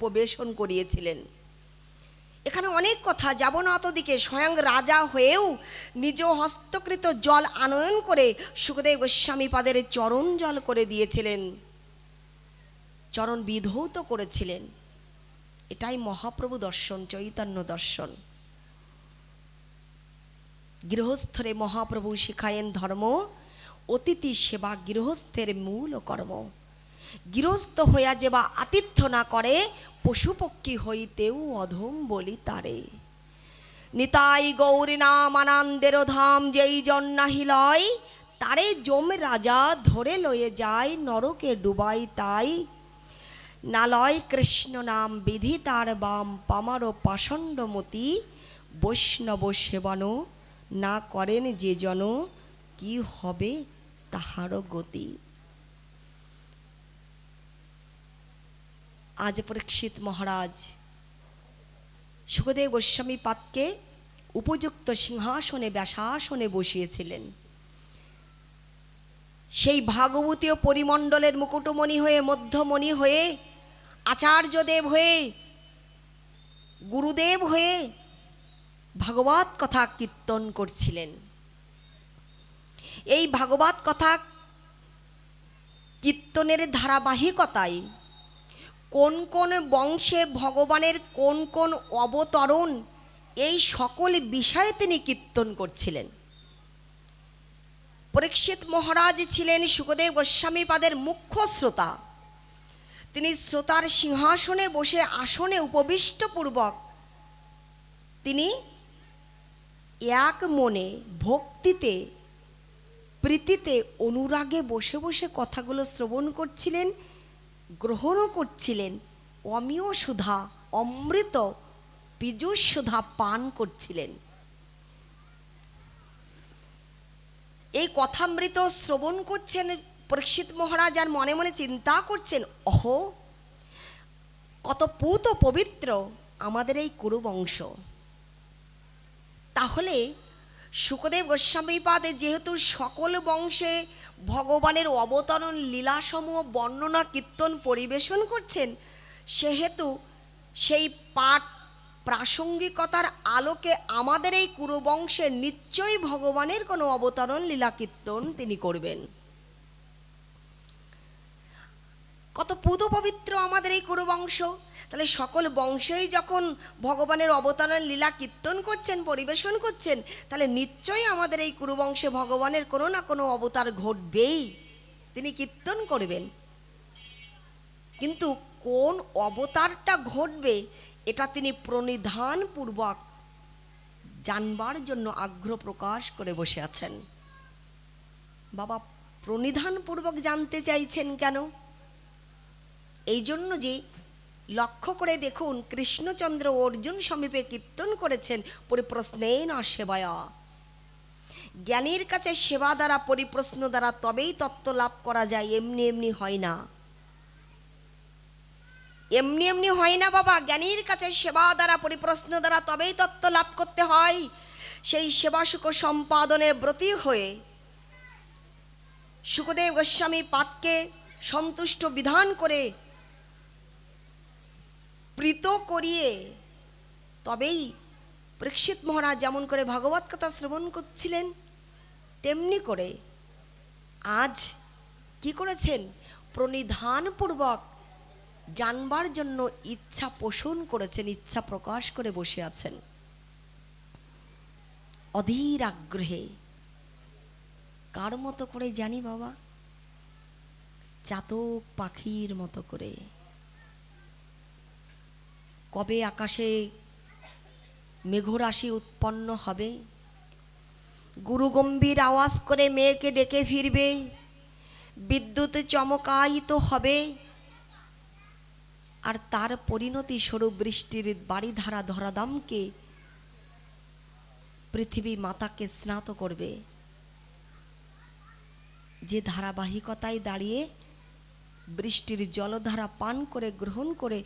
উপবেশন করিয়েছিলেন। এখানে অনেক কথা, যাব না অতদিকে। স্বয়ং রাজা হয়েও নিজ হস্তকৃত জল আনয়ন করে সুখদেব গোস্বামী পাদের চরণ জল করে দিয়েছিলেন, চরণ বিধৌত করেছিলেন। এটাই মহাপ্রভু দর্শন, চৈতন্য দর্শন। গৃহস্থরে মহাপ্রভু শিখায়েন ধর্ম, অতিথি সেবা গৃহস্থের মূল কর্ম। গৃহস্থ হইয়া যেবা আতিথ্য না করে, পশুপক্ষী হইতেও অধম বলি তারে। নিতাই গৌরী নাম আনন্দের ধাম, যেই জন নাহি লয়, তারে যম রাজা ধরে লয়ে যায়, নরকে ডুবাই তাই। না লয় কৃষ্ণ নাম বিধি তার বাম, পামার পাষণ্ডমতি, বৈষ্ণব সেবন না করেন যে জন, কি হবে তাহার গতি। আজ পরীক্ষিত মহারাজ সুখদেব গোস্বামী পাদকে উপযুক্ত সিংহাসনে ব্যাসাসনে বসিয়েছিলেন। সেই ভাগবতীয় পরিমণ্ডলের মুকুটমণি হয়ে, মধ্যমণি হয়ে, আচার্যদেব হয়ে, গুরুদেব হয়ে ভাগবত কথা কীর্তন করছিলেন। এই ভাগবত কথা কীর্তনের ধারাবাহিকতায় কোন কোন বংশে ভগবানের কোন কোন অবতরণ, এই সকল বিষয়ে তিনি কীর্তন করছিলেন। পরীক্ষিত মহারাজ ছিলেন সুখদেব গোস্বামী পাদের মুখ্য শ্রোতা। তিনি শ্রোতার সিংহাসনে বসে আসনে উপবিষ্ট পূর্বক তিনি এক মনে ভক্তিতে, প্রীতিতে, অনুরাগে বসে বসে কথাগুলো শ্রবণ করছিলেন, গ্রহণও করছিলেন। অমীয় সুধা, অমৃত পীযূষ সুধা পান করছিলেন। এই কথামৃত শ্রবণ করছেন পরীক্ষিত মহারাজ, আর মনে মনে চিন্তা করছেন, অহো কত পূত পবিত্র আমাদের এই কুরুবংশ। তাহলে সুখদেব গোস্বামীপাদে যেহেতু সকল বংশে ভগবানের অবতরণ লীলাসমূহ বর্ণনা কীর্তন পরিবেশন করছেন, সেহেতু সেই পাঠ প্রাসঙ্গিকতার আলোকে আমাদের এই কুরুবংশে নিশ্চয়ই ভগবানের কোনো অবতরণ লীলা কীর্তন তিনি করবেন। কত পূত পবিত্র আমাদের এই কুরুবংশ। তাহলে সকল বংশেই যখন ভগবানের অবতারের লীলা কীর্তন করছেন, পরিবেশন করছেন, তাহলে নিশ্চয়ই আমাদের এই কুরুবংশে ভগবানের কোনো না কোনো অবতার ঘটবেই, তিনি কীর্তন করবেন। কিন্তু কোন অবতারটা ঘটবে এটা তিনি প্রণিধানপূর্বক জানবার জন্য আগ্রহ প্রকাশ করে বসে আছেন। বাবা প্রণিধানপূর্বক জানতে চাইছেন কেন? এই জন্য যে লক্ষ্য করে দেখুন, কৃষ্ণচন্দ্র অর্জুন সমীপে কীর্তন করেছেন পরিপ্রশ্নেন সেবায়া। জ্ঞানীর কাছে সেবা দ্বারা, পরিপ্রশ্ন দ্বারা তবেই তত্ত্ব লাভ করা যায়, এমনি এমনি হয় না। এমনি এমনি হয় না বাবা। জ্ঞানীর কাছে সেবা দ্বারা, পরিপ্রশ্ন দ্বারা তবেই তত্ত্ব লাভ করতে হয়। সেই সেবা সুখ সম্পাদনে ব্রতী হয়ে সুখদেব গোস্বামী পাদকে সন্তুষ্ট বিধান করে, প্রীত করিয়ে তবেই পরীক্ষিত মহারাজ যেমন করে ভাগবত কথা শ্রবণ করছিলেন, তেমনি করে আজ কি করেছেন? প্রণিধানপূর্বক জানবার জন্য ইচ্ছা পোষণ করেছেন, ইচ্ছা প্রকাশ করে বসে আছেন অধীর আগ্রহে। কার মতো করে জানি বাবা? চাতক পাখির মতো করে। কবে আকাশে মেঘরাশি উৎপন্ন হবে, গুরু গম্ভীর আওয়াজ করে মেয়েকে ডেকে ফিরবে, বিদ্যুৎ চমকায়িত হবে, আর তার পরিণতি স্বরূপ বৃষ্টির বাড়িধারা ধরাধামকে, পৃথিবী মাতাকে স্নাত করবে। যে ধারাবাহিকতায় দাঁড়িয়ে বৃষ্টির জলধারা পান করে, গ্রহণ করে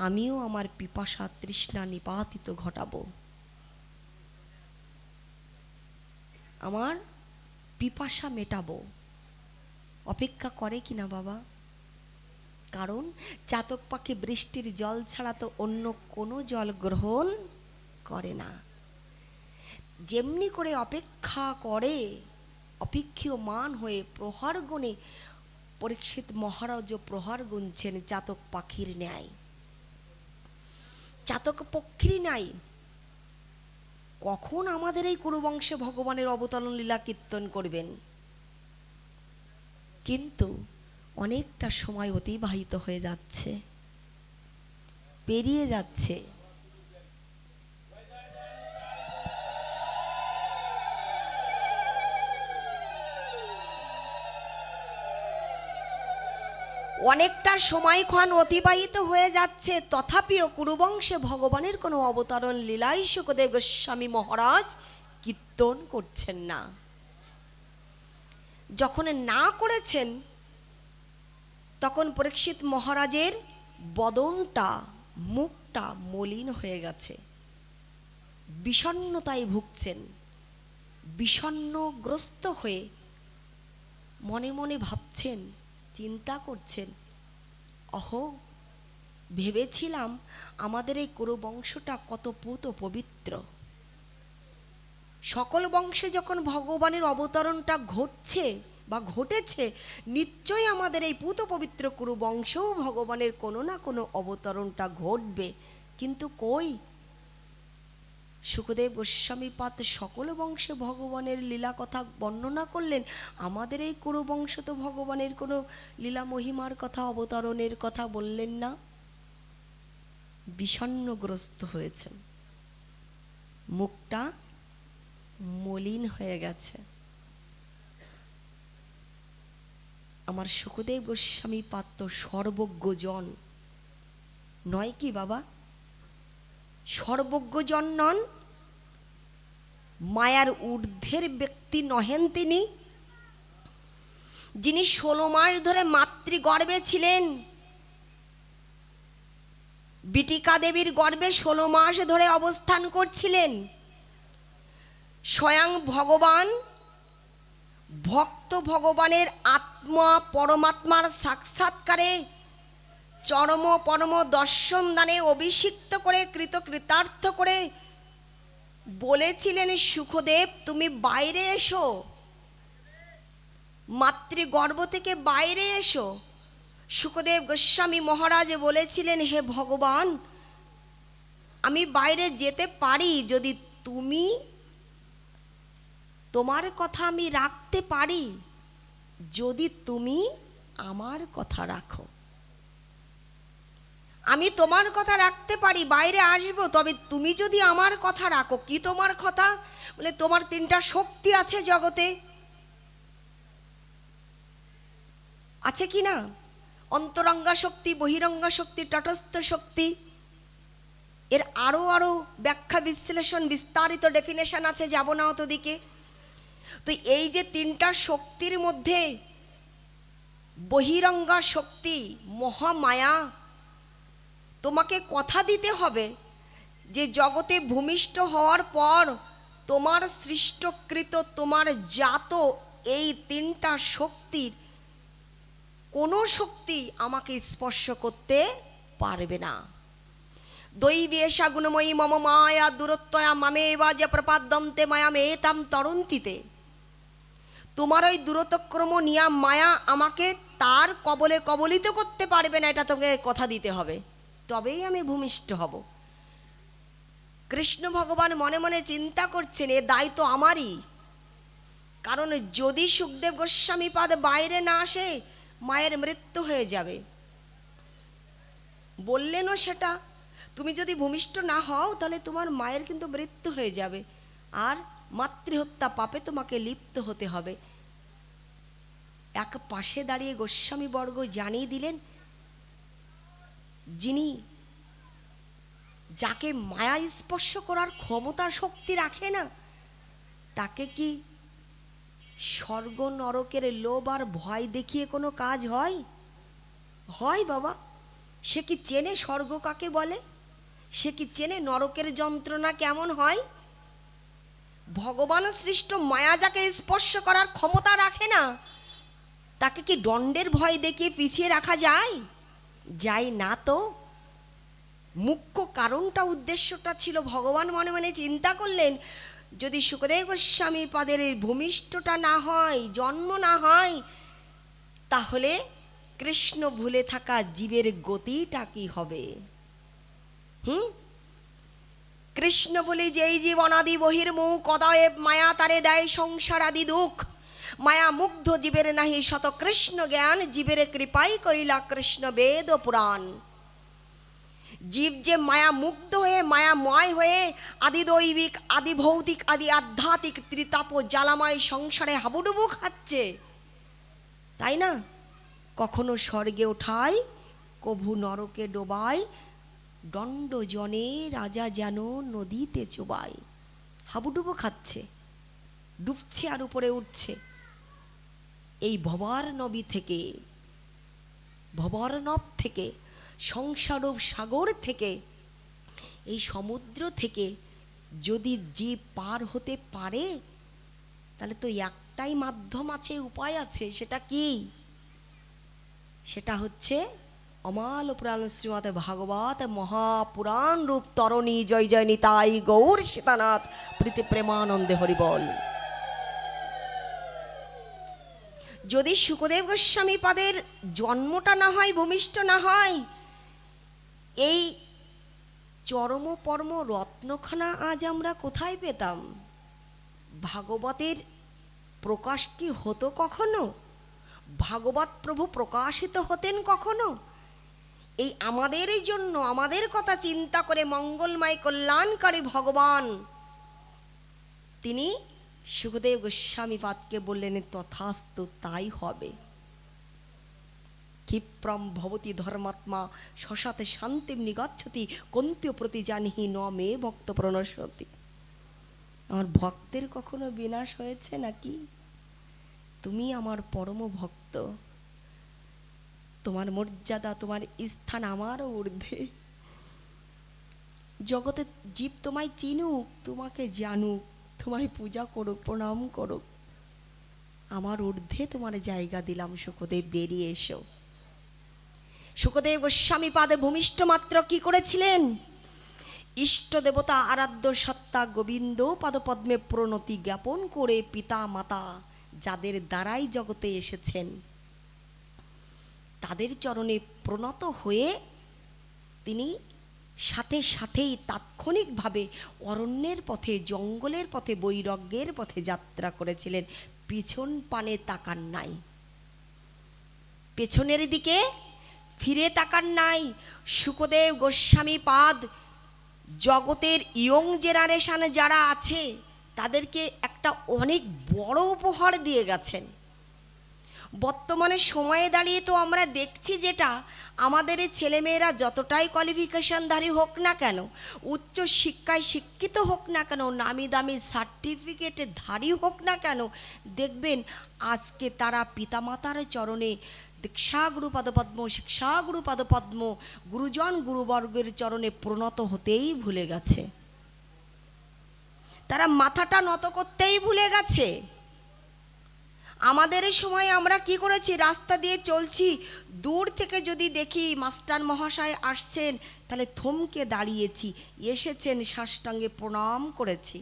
আমিও আমার পিপাসা তৃষ্ণা নিপাতিত ঘটাবো। আমার পিপাসা মেটাবো। অপেক্ষা করে কিনা বাবা? কারণ চাতক পাখি বৃষ্টির জল ছাড়া তো অন্য কোনো জল গ্রহণ করে না। যেমনি করে অপেক্ষা করে, অপেক্ষমান হয়ে প্রহার গুণে পরীক্ষিত মহারাজ প্রহার গুনছেন চাতক পাখির ন্যায়। চাতক পক্ষীর নাই কখন আমাদের এই কুরুবংশে ভগবানের অবতরণ লীলা কীর্তন করবেন। কিন্তু অনেকটা সময় অতিবাহিত হয়ে যাচ্ছে, পেরিয়ে যাচ্ছে। অনেকটা সময়ক্ষণ অতিবাহিত হয়ে যাচ্ছে, তথাপিও কুরুবংশে ভগবানের কোনো অবতরণ লীলাই শুকদেব গোস্বামী মহারাজ কীর্তন করছেন না। যখন না করেছেন তখন পরীক্ষিত মহারাজের বদনটা, মুখটা মলিন হয়ে গেছে, বিষণ্ণতায় ভুগছেন। বিষণ্ণগ্রস্ত হয়ে মনে মনে ভাবছেন, চিন্তা করছেন, অহো, ভেবেছিলাম আমাদের এই কুরুবংশটা কত পূত পবিত্র। সকল বংশে যখন ভগবানের অবতরণটা ঘটছে বা ঘটেছে, নিশ্চয়ই আমাদের এই পূত পবিত্র কুরুবংশেও ভগবানের কোনো না কোনো অবতরণটা ঘটবে। কিন্তু কই, শুকদেব গোস্বামী পাদ সকল বংশে ভগবানের লীলা কথা বর্ণনা করলেন, আমাদের এই কুরুবংশ তো ভগবানের কোনো লীলা মহিমার কথা, অবতরণের কথা বললেন না। বিষণ্ণগ্রস্ত হয়েছেন, মুখটা মলিন হয়ে গেছে। আমার শুকদেব গোস্বামী পাদ তো সর্বজ্ঞজন নয় কি বাবা? সর্বজ্ঞজন নন? মায়ার ঊর্ধ্বের ব্যক্তি নহেন তিনি? যিনি 16 মাস ধরে মাতৃগর্ভে ছিলেন, বিটিকা দেবীর গর্ভে 16 মাস ধরে অবস্থান করছিলেন। স্বয়ং ভগবান, ভক্ত ভগবানের আত্মা পরমাত্মার সাক্ষাৎকারে চরম পরম দর্শন দানে অভিষিক্ত করে, কৃতকৃতার্থ করে বলেছিলেন, শুকদেব তুমি বাইরে এসো, মাতৃগর্ভ থেকে বাইরে এসো। শুকদেব গোস্বামী মহারাজ বলেছিলেন, হে ভগবান, আমি বাইরে যেতে পারি যদি তুমি, তোমার কথা আমি রাখতে পারি যদি তুমি আমার কথা রাখো। আমি তোমার কথা রাখতে পারি, বাইরে আসবো, তবে তুমি যদি আমার কথা রাখো। কি তোমার কথা? বলে তোমার 3টা শক্তি আছে জগতে, আছে কি না? অন্তরঙ্গা শক্তি, বহিরঙ্গা শক্তি, তটস্থ শক্তি। এর আরো আরো ব্যাখ্যা বিশ্লেষণ বিস্তারিত ডেফিনেশন আছে, যাব না অত দিকে। তো এই যে 3টা শক্তির মধ্যে বহিরঙ্গা শক্তি মহামায়া, তোমাকে কথা দিতে হবে যে জগতে ভূমিষ্ঠ হওয়ার পর তোমার সৃষ্টকৃত, তোমার জাত এই 3টা শক্তির কোনো শক্তি আমাকে স্পর্শ করতে পারবে না। দৈবেশা গুণময়ী মম মায়া দূরত্বয়া মামেবা যে প্রপাদ্যন্তে মায়া মেতাম তরন্তিতে। তোমার ওই দূরতক্রম নিয়া মায়া আমাকে তার কবলে কবলিত করতে পারবে না, এটা তোকে কথা দিতে হবে, তবেই আমি ভূমিষ্ঠ হব। কৃষ্ণ ভগবান মনে মনে চিন্তা করছেন, এ দায়িত্ব আমারই। কারণ যদি শুকদেব গোস্বামী পাদ বাইরে না আসে, মায়ের মৃত্যু হয়ে যাবে। বললেনও সেটা, তুমি যদি ভূমিষ্ঠ না হও তাহলে তোমার মায়ের কিন্তু মৃত্যু হয়ে যাবে, আর মাতৃহত্যা পাপে তোমাকে লিপ্ত হতে হবে। এক পাশে দাঁড়িয়ে গোস্বামী বর্গ জানিয়ে দিলেন, যিনি, যাকে মায়া স্পর্শ করার ক্ষমতা শক্তি রাখে না, তাকে কি স্বর্গ নরকের লোভ আর ভয় দেখিয়ে কোনো কাজ হয়? হয় বাবা? সে কি চেনে স্বর্গ কাকে বলে? সে কি চেনে নরকের যন্ত্রণা কেমন হয়? ভগবান সৃষ্ট মায়া যাকে স্পর্শ করার ক্ষমতা রাখে না, তাকে কি দণ্ডের ভয় দেখিয়ে পিছিয়ে রাখা যায়? যাই না তো। মুখ্য কারণটা, উদ্দেশ্যটা ছিল, ভগবান মনে মনে চিন্তা করলেন, যদি শুকদেব গোস্বামী পাদের এই ভূমিষ্ঠটা না হয়, জন্ম না হয়, তাহলে কৃষ্ণ ভুলে থাকা জীবের গতিটা কি হবে? কৃষ্ণ বলে যেই জীব অনাদি বহির্মুখ, অতএব মায়া তারে দেয় সংসার আদি দুঃখ। মায়া মুগ্ধ জীবের নাহি শত কৃষ্ণ জ্ঞান, জীবের কৃপাই কইলা কৃষ্ণ বেদ ও পুরাণ। জীব যে মায়া মুগ্ধ হয়ে, মায়াময় হয়ে, আদি দৈবিক, আদি ভৌতিক, আদি আধ্যাত্মিক ত্রিতাপ জ্বালাময় সংসারে হাবুডুবু খাচ্ছে, তাই না? কখনো স্বর্গে ওঠায়, কভু নরকে ডোবায়, দণ্ড জনে রাজা যেন নদীতে চোবায়। হাবুডুবু খাচ্ছে, ডুবছে আর উপরে উঠছে। এই ভবার্ণবী থেকে, ভবার্ণব থেকে, সংসার সাগর থেকে, এই সমুদ্র থেকে যদি জীব পার হতে পারে, তাহলে তো একটাই মাধ্যম আছে, উপায় আছে। সেটা কি? সেটা হচ্ছে অমাল পুরাণ শ্রীমদ ভাগবত মহাপুরাণ রূপ তরণী। জয় জয় নিতাই গৌর সীতানাথ প্রীতি প্রেমানন্দে হরিবল। যদি শুকদেব গোস্বামী পাদের জন্মটা না হয়, ভূমিষ্ঠ না হয়, এই চরম পরম রত্নখানা আজ আমরা কোথায় পেতাম? ভাগবতের প্রকাশ কি হতো কখনো? ভাগবত প্রভু প্রকাশিত হতেন কখনো? এই আমাদেরই জন্য, আমাদের কথা চিন্তা করে মঙ্গলময় কল্যাণকারী ভগবান তিনি শুকদেব গোস্বামী পাদকে বললেন, তথাস্তু, তাই হবে। ক্ষিপ্রম ভবতি ধর্মাত্মা শশাতে শান্তিম নিগচ্ছতি, কন্তীয় প্রতি জানিহি ন মে ভক্ত প্রণশতি। আমার ভক্তের কখনো বিনাশ হয়েছে নাকি? তুমি আমার পরম ভক্ত, তোমার মর্যাদা, তোমার স্থান আমারও ঊর্ধ্বে। জগতে জীব তোমায় চিনুক, তোমাকে জানুক, তোমায় পূজা করুক, প্রণাম করুক, আমার ঊর্ধ্বে তোমার জায়গা দিলাম। শুকদেব, বেরিয়ে এসো। শুকদেব গোস্বামী পাদে ভূমিষ্ঠ মাত্র কি করেছিলেন? ইষ্ট দেবতা আরাধ্য সত্তা গোবিন্দ পাদপদ্মে প্রণতি জ্ঞাপন করে পিতা মাতা যাদের দ্বারাই জগতে এসেছেন, তাদের চরণে প্রণত হয়ে তিনি সাথে সাথেই তাৎক্ষণিকভাবে অরণ্যের পথে, জঙ্গলের পথে, বৈরাগ্যের পথে যাত্রা করেছিলেন। পিছন পানে তাকান নাই, পেছনের দিকে ফিরে তাকান নাই। শুকদেব গোস্বামী পাদ জগতের ইয়ং জেনারেশন যারা আছে তাদেরকে একটা অনেক বড় উপহার দিয়ে গেছেন। বর্তমানে সময়ে দাঁড়িয়ে তো আমরা দেখছি, যেটা আমাদের ছেলেমেয়েরা যতটাই কোয়ালিফিকেশনধারী হোক না কেন, উচ্চ শিক্ষায় শিক্ষিত হোক না কেন, নামি দামি সার্টিফিকেটের ধারী হোক না কেন, দেখবেন আজকে তারা পিতামাতার চরণে দীক্ষাগুরু পাদপদ্ম, শিক্ষাগুরু পাদপদ্ম, গুরুজন গুরুবর্গের চরণে প্রণত হতেই ভুলে গেছে। তারা মাথাটা নত করতেই ভুলে গেছে। আমাদের সময় আমরা কি করেছি? রাস্তা দিয়ে চলছি, দূর থেকে যদি দেখি মাস্টার মহাশয় আসছেন, তাহলে থমকে দাঁড়িয়েছি, এসেছেন, সাষ্টাঙ্গে প্রণাম করেছি,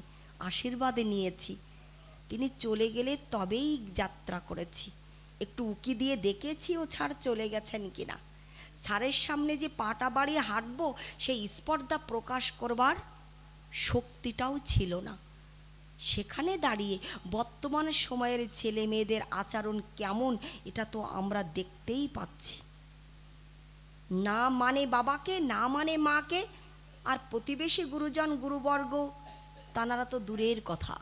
আশীর্বাদে নিয়েছি। তিনি চলে গেলে তবেই যাত্রা করেছি, একটু উকি দিয়ে দেখেছি ও ছাড় চলে গেছেন কিনা। স্যারের সামনে যে পাটা বাড়িয়ে হাঁটবো, সেই স্পর্ধা প্রকাশ করবার শক্তিটাও ছিল না। সেখানে দাঁড়িয়ে বর্তমান সময়ের ছেলে মেয়েদের আচরণ কেমন, এটা তো আমরা দেখতেই পাচ্ছি। না মানে বাবাকে, না মানে মাকে, আর প্রতিবেশী গুরুজন গুরুবর্গ তানারা তো দূরের কথা।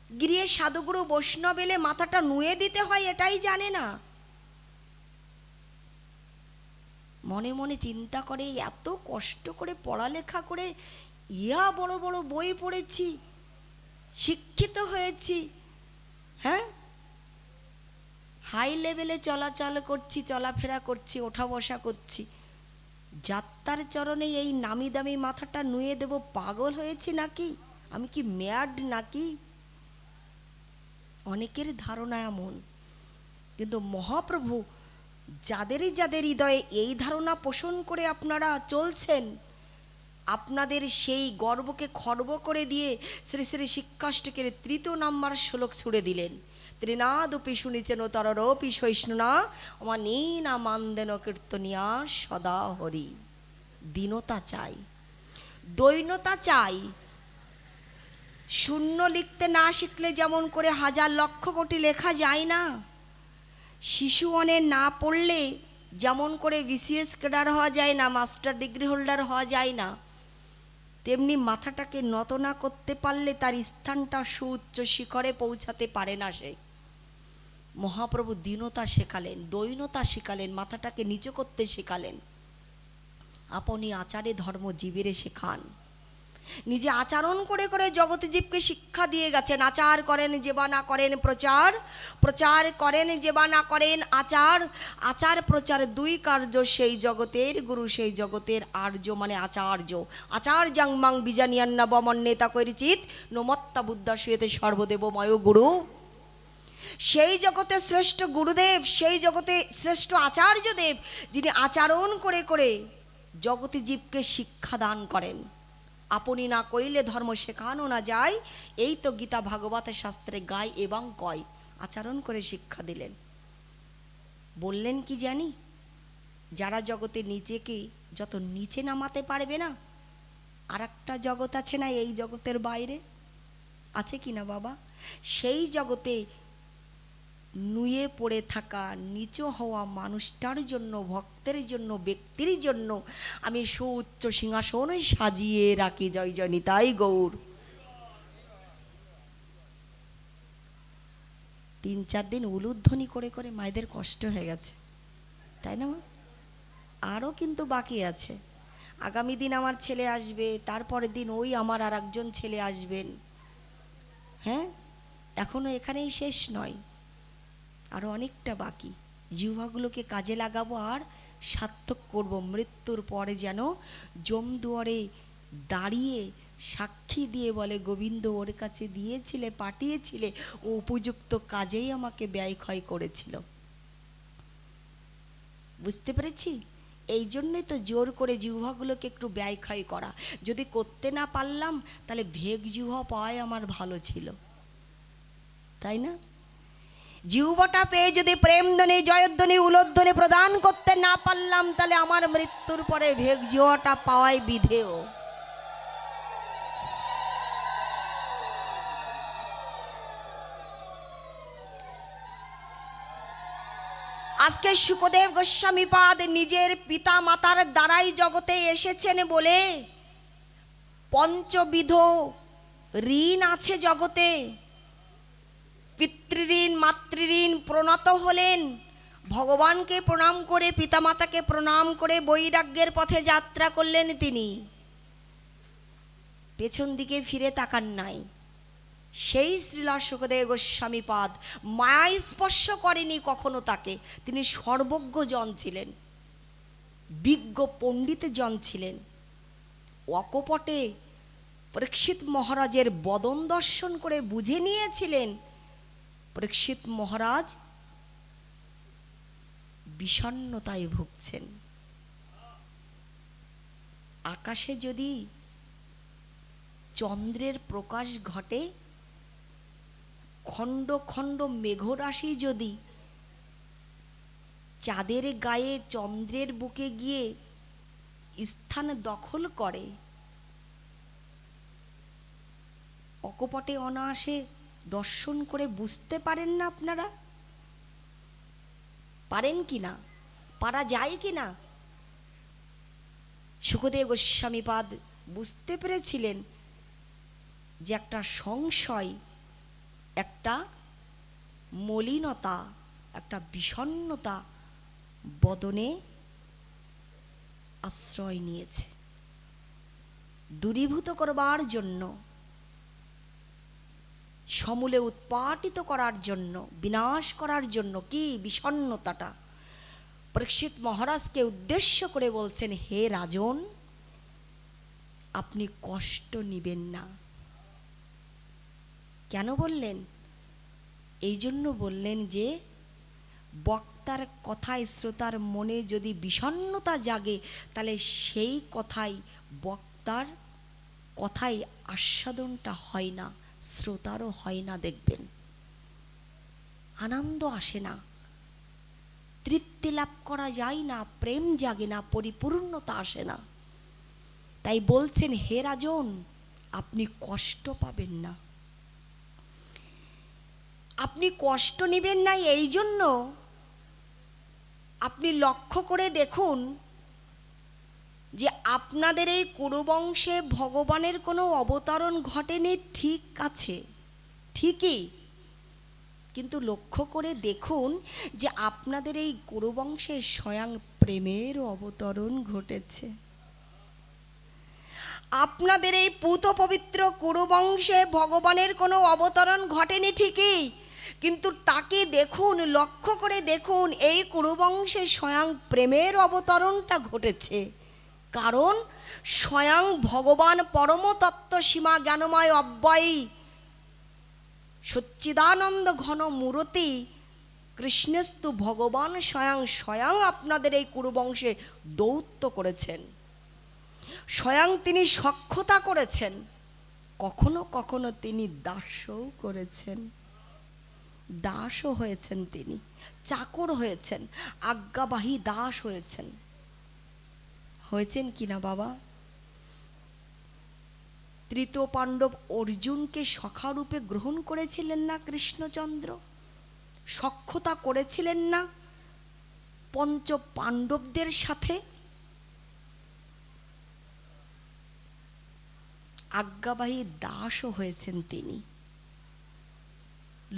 গৃহে সাধুগুরু বৈষ্ণব এলে মাথাটা নুয়ে দিতে হয় এটাই জানে না। মনে মনে চিন্তা করে, এত কষ্ট করে পড়ালেখা করে ইয়া বড় বড় বই পড়েছি, শিক্ষিত হয়েছি, হ্যাঁ, হাই লেভেলে চলাচল করছি, চলাফেরা করছি, ওঠা বসা করছি, যাত্রার চরণে এই নামি দামি মাথাটা নুয়ে দেব? পাগল হয়েছি নাকি? আমি কি ম্যাড নাকি? অনেকের ধারণা এমন। কিন্তু মহাপ্রভু যাদের যাদের হৃদয়ে এই ধারণা পোষণ করে আপনারা চলছেন, আপনাদের সেই গর্বকে খর্ব করে দিয়ে শ্রী শ্রী শিক্ষাষ্টকের 3 নম্বর শ্লোক ছুড়ে দিলেন। ত্রিনাদপি শুনিছেন তররপি সহিষ্ণুনা অমানীনা মান্দেন কীর্তনিয়া সদা হরি। দীনতা চাই, দৈন্যতা চাই। শূন্য লিখতে না শিখলে যেমন করে হাজার লক্ষ কোটি লেখা যায় না, শিশু অনে না পড়লে যেমন করে বিসিএস ক্যাডার হওয়া যায় না, মাস্টার ডিগ্রি হোল্ডার হওয়া যায় না, তেমনি মাথাটাকে নত না করতে পারলে তার স্থানটা সুউচ্চ শিখরে পৌঁছাতে পারে না সে। মহাপ্রভু দীনতা শেখালেন, দৈন্যতা শেখালেন, মাথাটাকে নিচু করতে শেখালেন। আপনি আচারে ধর্ম জীবেরে শেখান। নিজে আচরণ করে করে জগৎ জীবকে শিক্ষা দিয়ে গেছেন। আচার করেন যে বা না করেন প্রচার, প্রচার করেন যে বা না করেন আচার। আচার প্রচার 2 কার্য সেই জগতের গুরু, সেই জগতের আর্য মানে আচার্য। আচার্যাং মাং বিজানিয়ান্না বমন্নেতা করিচিত নমত্তা বুদ্ধা শুয়েতে সর্বদেবময় গুরু। সেই জগতে শ্রেষ্ঠ গুরুদেব, সেই জগতে শ্রেষ্ঠ আচার্যদেব, যিনি আচরণ করে করে জগতে জীবকে শিক্ষা দান করেন। আপনি না কইলে ধর্ম শেখানো না যায়, এই তো গীতা ভাগবতের শাস্ত্রে গায় এবং কয়। আচরণ করে শিক্ষা দিলেন। বললেন কি জানি, যারা জগতে নিজেকে যত নিচে নামাতে পারবে না, আর একটা জগৎ আছে না এই জগতের বাইরে, আছে কি না বাবা? সেই জগতে নুয়ে পড়ে থাকা নিচু হওয়া মানুষটার জন্য, ভক্তের জন্য, ব্যক্তির জন্য আমি সুউচ্চ সিংহাসন সাজিয়ে রাখি। জয় জয় নিতাই গৌর। 3-4 দিন উলুধ্বনি করে করে মায়েদের কষ্ট হয়ে গেছে, তাই না মা? আরও কিন্তু বাকি আছে। আগামী দিন আমার ছেলে আসবে, তারপরের দিন ওই আমার আর একজন ছেলে আসবেন। হ্যাঁ, এখনো এখানেই শেষ নয়, আরও অনেকটা বাকি। জিহ্বাগুলোকে কাজে লাগাবো আর সার্থক করব। মৃত্যুর পরে যেন জমদুয়ারে দাঁড়িয়ে সাক্ষী দিয়ে বলে, গোবিন্দ ওর কাছে দিয়েছিলে, পাঠিয়েছিলে, ও উপযুক্ত কাজেই আমাকে ব্যয়ক্ষয় করেছিল। বুঝতে পেরেছি? এই জন্যই তো জোর করে জিহ্বাগুলোকে একটু ব্যয়ক্ষয় করা। যদি করতে না পারলাম তাহলে ভেগ জিহ্বা পাওয়াই আমার ভালো ছিল, তাই না? জিহ্বাটা পেয়ে যদি প্রেমধ্বনি, জয়ধ্বনি, উলোধ্বনি প্রদান করতে না পারলাম, তাহলে আমার মৃত্যুর পরে ভেগ জিহ্বাটা পাওয়াই বিধেয়। আজকে শুকদেব গোস্বামীপাদ নিজের পিতা মাতার দ্বারাই জগতে এসেছেন বলে পঞ্চবিধ ঋণ আছে জগতে। পিতৃঋণ, মাতৃঋণ প্রণত হলেন, ভগবানকে প্রণাম করে, পিতামাতাকে প্রণাম করে বৈরাগ্যের পথে যাত্রা করলেন তিনি। পেছন দিকে ফিরে তাকান নাই। সেই শ্রীলা শুকদেব গোস্বামীপাদ মায়া স্পর্শ করেনি কখনো তাকে। তিনি সর্বজ্ঞ জন ছিলেন, বিজ্ঞ পণ্ডিত জন ছিলেন। অকপটে পরীক্ষিত মহারাজের বদন দর্শন করে বুঝে নিয়েছিলেন পরীক্ষিত মহারাজ বিষণ্ণতায় ভুগছেন। আকাশে যদি চন্দ্রের প্রকাশ ঘটে, খণ্ড খণ্ড মেঘরাশি যদি চাঁদের গায়ে চন্দ্রের বুকে গিয়ে স্থান দখল করে, অকপটে অনায়াসে দর্শন করে বুঝতে পারেন না আপনারা? পারেন কি না? পারা যায় কি না? শুকদেব গোস্বামীপাদ বুঝতে পেরেছিলেন যে একটা সংশয়, একটা মলিনতা, একটা বিষণ্ণতা বদনে আশ্রয় নিয়েছে। দূরীভূত করবার জন্য, সমূলে উৎপাটিত করার জন্য, বিনাশ করার জন্য, কি বিষণ্ণতাটা। পরীক্ষিত মহারাজকে উদ্দেশ্য করে বলছেন, হে রাজন, আপনি কষ্ট নিবেন না। কেন বললেন? এই জন্য বললেন যে বক্তা বক্তার কথায় শ্রোতার মনে যদি বিষণ্ণতা জাগে, তাহলে সেই কথাই বক্তার কথায় আস্বাদনটা হয় না, শ্রোতারও হয় না। দেখবেন আনন্দ আসে না, তৃপ্তি লাভ করা যায় না, প্রেম জাগে না, পরিপূর্ণতা আসে না। তাই বলছেন, হে রাজন, আপনি কষ্ট পাবেন না। আপনি কষ্ট নেবেন না এই জন্য আপনি লক্ষ্য করে দেখুন যে আপনাদের এই কুরুবংশে ভগবানের কোনো অবতরণ ঘটেনি, ঠিক আছে, ঠিকই, কিন্তু লক্ষ্য করে দেখুন যে আপনাদের এই কুরুবংশে স্বয়ং প্রেমের অবতরণ ঘটেছে। আপনাদের এই পূত পবিত্র কুরুবংশে ভগবানের কোনো অবতরণ ঘটেনি ঠিকই, কিন্তু তাকে দেখুন, লক্ষ্য করে দেখুন, এই কুরুবংশে স্বয়ং প্রেমের অবতরণটা ঘটেছে। কারণ স্বয়ং ভগবান পরমতত্ত্ব সীমা জ্ঞানময় অব্যয়ী সচ্চিদানন্দ ঘন মূরতি কৃষ্ণস্তু ভগবান স্বয়ং আপনাদের এই কুরুবংশে দৌত্য করেছেন, স্বয়ং তিনি সখ্যতা করেছেন, কখনো কখনো তিনি দাসও করেছেন, দাসও হয়েছেন, তিনি চাকর হয়েছেন, আজ্ঞাবাহী দাস হয়েছেন। হয়েছেন কিনা বাবা? তৃতীয় পাণ্ডব অর্জুনকে সখারূপে গ্রহণ করেছিলেন না কৃষ্ণচন্দ্র? সখ্যতা করেছিলেন না পঞ্চ পাণ্ডবদের সাথে? আজ্ঞাবাহী দাসও হয়েছেন তিনি।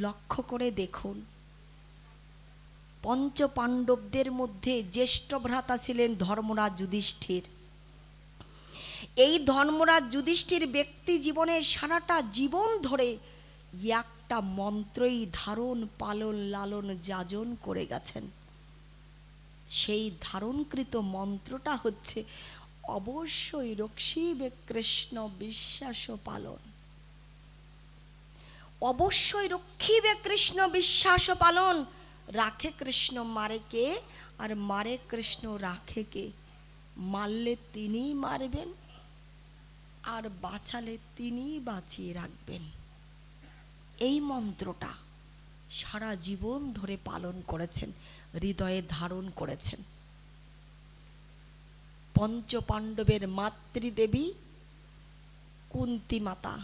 লক্ষ্য করে দেখুন, পঞ্চ পাণ্ডবদের মধ্যে জ্যেষ্ঠ ভ্রাতা ছিলেন ধর্মরাজ যুধিষ্ঠির। এই ধর্মরাজ যুধিষ্ঠির ব্যক্তি জীবনে সারাটা জীবন ধরে একটা মন্ত্রই ধারণ পালন লালন যাজন করে গেছেন। সেই ধারণকৃত মন্ত্রটা হচ্ছে অবশ্যই রক্ষিবে কৃষ্ণ বিশ্বাস পালন। অবশ্যই রক্ষিবে কৃষ্ণ বিশ্বাস পালন। রাখে কৃষ্ণ মারে কে, আর মারে কৃষ্ণ রাখে কে? মারলে তিনিই মারবেন, আর বাঁচালে তিনিই বাঁচিয়ে রাখবেন। এই মন্ত্রটা সারা জীবন ধরে পালন করেছেন, হৃদয়ে ধারণ করেছেন। পঞ্চ পাণ্ডবের মাতৃদেবী কুন্তী মাতা